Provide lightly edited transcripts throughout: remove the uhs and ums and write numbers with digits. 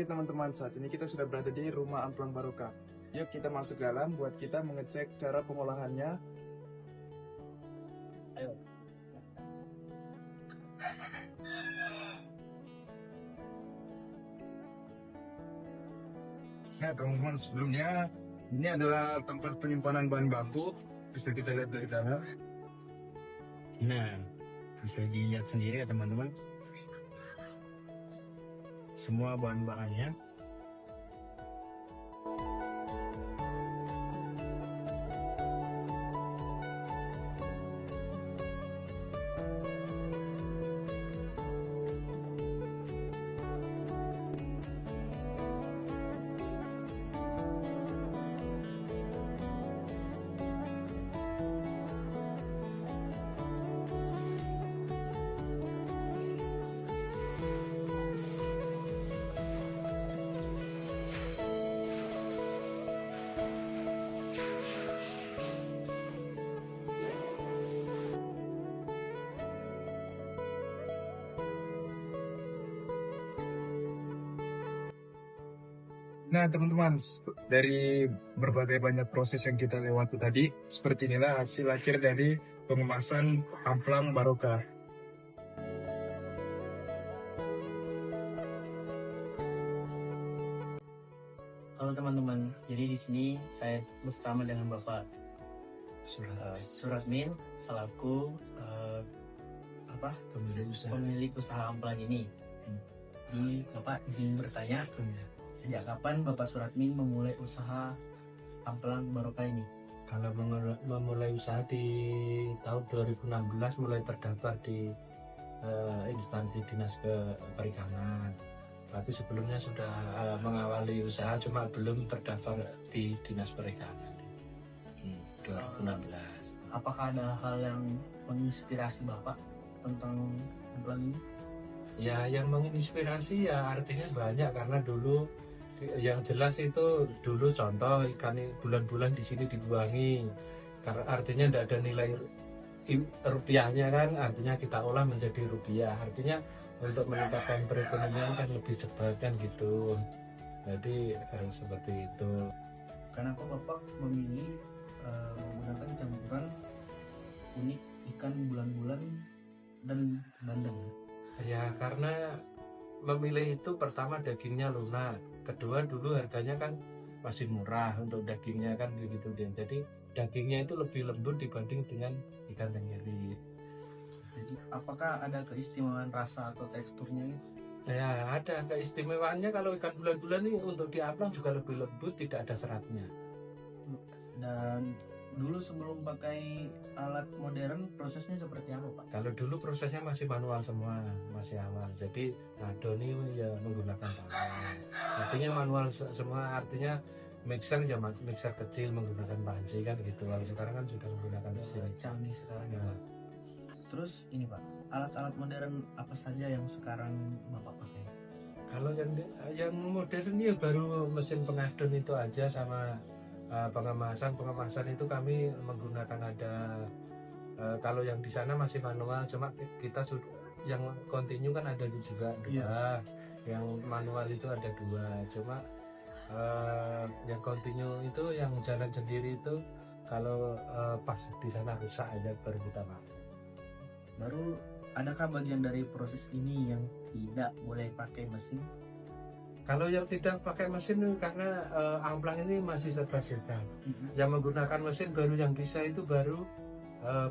Oke teman-teman, saat ini kita sudah berada di rumah Amplang Barokah. Yuk kita masuk ke dalam buat kita mengecek cara pengolahannya. Ayo. Nah teman-teman, sebelumnya ini adalah tempat penyimpanan bahan baku. Bisa kita lihat dari dalam. Nah, bisa dilihat sendiri ya teman-teman. Semua bahan-bahannya. Nah teman-teman, dari berbagai banyak proses yang kita lewati tadi, seperti inilah hasil akhir dari pengemasan Amplang Barokah. Halo teman-teman, jadi di sini saya bersama dengan Bapak Suratmin selaku pemilik usaha Amplang ini. Jadi Bapak izin bertanya, sejak kapan Bapak Suratmin memulai usaha Amplang Barokah ini? Kalau memulai usaha di tahun 2016 mulai terdaftar di instansi dinas perikanan. Tapi sebelumnya sudah mengawali usaha, cuma belum terdaftar di dinas perikanan. 2016. Apakah ada hal yang menginspirasi Bapak tentang Amplang ini? Ya, yang menginspirasi ya artinya banyak, karena dulu yang jelas itu dulu contoh ikan bulan-bulan di sini dibuangi, karena artinya tidak ada nilai rupiahnya kan, artinya kita olah menjadi rupiah, artinya untuk meningkatkan perekonomian kan lebih cepat kan gitu. Jadi seperti itu. Kenapa Bapak memilih menggunakan campuran unik ikan bulan-bulan dan bandeng? Ya karena memilih itu pertama dagingnya lunak, kedua dulu harganya kan masih murah untuk dagingnya kan begitu deh. Jadi dagingnya itu lebih lembut dibanding dengan ikan tenggiri. Jadi apakah ada keistimewaan rasa atau teksturnya gitu? Ya ada keistimewaannya, kalau ikan bulan-bulan ini untuk di Amplang juga lebih lembut, tidak ada seratnya. Dan dulu sebelum pakai alat modern prosesnya seperti apa Pak? Kalau dulu prosesnya masih manual semua, masih awal. Jadi ngadoni ya menggunakan tangan. Artinya manual semua, artinya mixer ya mixer kecil menggunakan panci kan gitu. Kalau sekarang kan sudah menggunakan mesin. Canggih sekarang Ya. ya. Terus ini Pak, alat-alat modern apa saja yang sekarang Bapak pakai? Kalau yang modern ya baru mesin pengadon itu aja, sama pengemasan itu kami menggunakan ada kalau yang di sana masih manual, cuma kita sudah yang kontinu kan ada juga dua. Yang manual itu ada dua, cuma yang kontinu itu yang jalan sendiri itu kalau pas di sana rusak aja baru kita pakai. Baru adakah bagian dari proses ini yang tidak boleh pakai mesin? Kalau yang tidak pakai mesin karena Amplang ini masih serba-serba. Yang menggunakan mesin baru yang bisa itu baru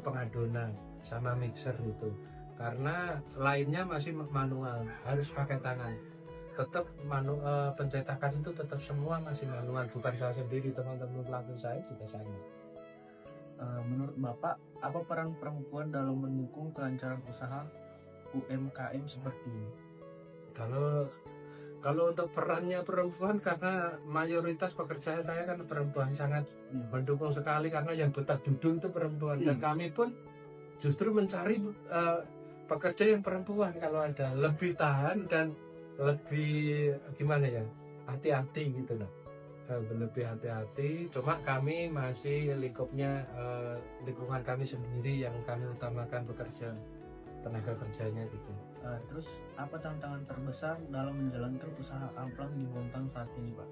pengadonan sama mixer itu. Karena lainnya masih manual, harus pakai tangan. Tetap pencetakan itu tetap semua masih manual, bukan saya sendiri, teman-teman pelanggan saya juga sama. Menurut Bapak, apa peran perempuan dalam mendukung kelancaran usaha UMKM seperti ini? Kalau untuk perannya perempuan, karena mayoritas pekerja saya kan perempuan, sangat mendukung sekali, karena yang betah duduk itu perempuan. Dan kami pun justru mencari pekerja yang perempuan, kalau ada lebih tahan dan lebih gimana ya, hati-hati gitu loh. Lebih hati-hati. Cuma kami masih lingkupnya lingkungan kami sendiri yang kami utamakan pekerja. tenaga kerjanya gitu. Terus apa tantangan terbesar dalam menjalankan usaha amplang di Bontang saat ini, Pak?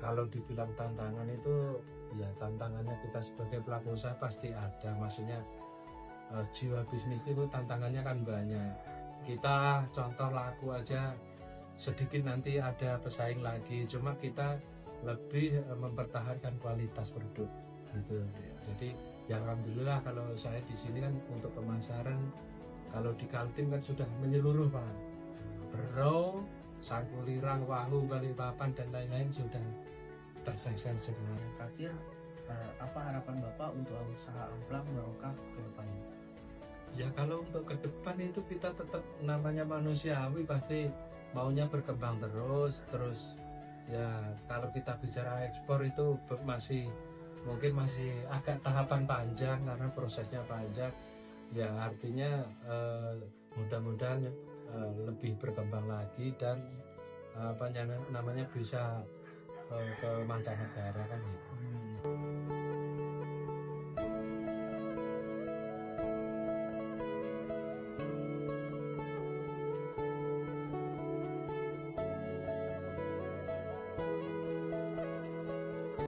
Kalau dibilang tantangan itu ya tantangannya kita sebagai pelaku usaha pasti ada, maksudnya jiwa bisnis itu tantangannya kan banyak. Kita contoh laku aja sedikit nanti ada pesaing lagi, cuma kita lebih mempertahankan kualitas produk gitu. Jadi ya alhamdulillah kalau saya di sini kan untuk pemasaran, kalau di Kaltim kan sudah menyeluruh Pak. Bro, Sangkulirang, Wahu, Balikpapan dan lain-lain sudah terseksel semua. Terakhir, apa harapan Bapak untuk usaha amplang barokah ke depannya? Ya kalau untuk ke depan itu kita tetap namanya manusiawi pasti maunya berkembang terus ya. Kalau kita bicara ekspor itu mungkin masih agak tahapan panjang karena prosesnya panjang ya, artinya mudah-mudahan lebih berkembang lagi dan namanya bisa ke mancanegara kan gitu.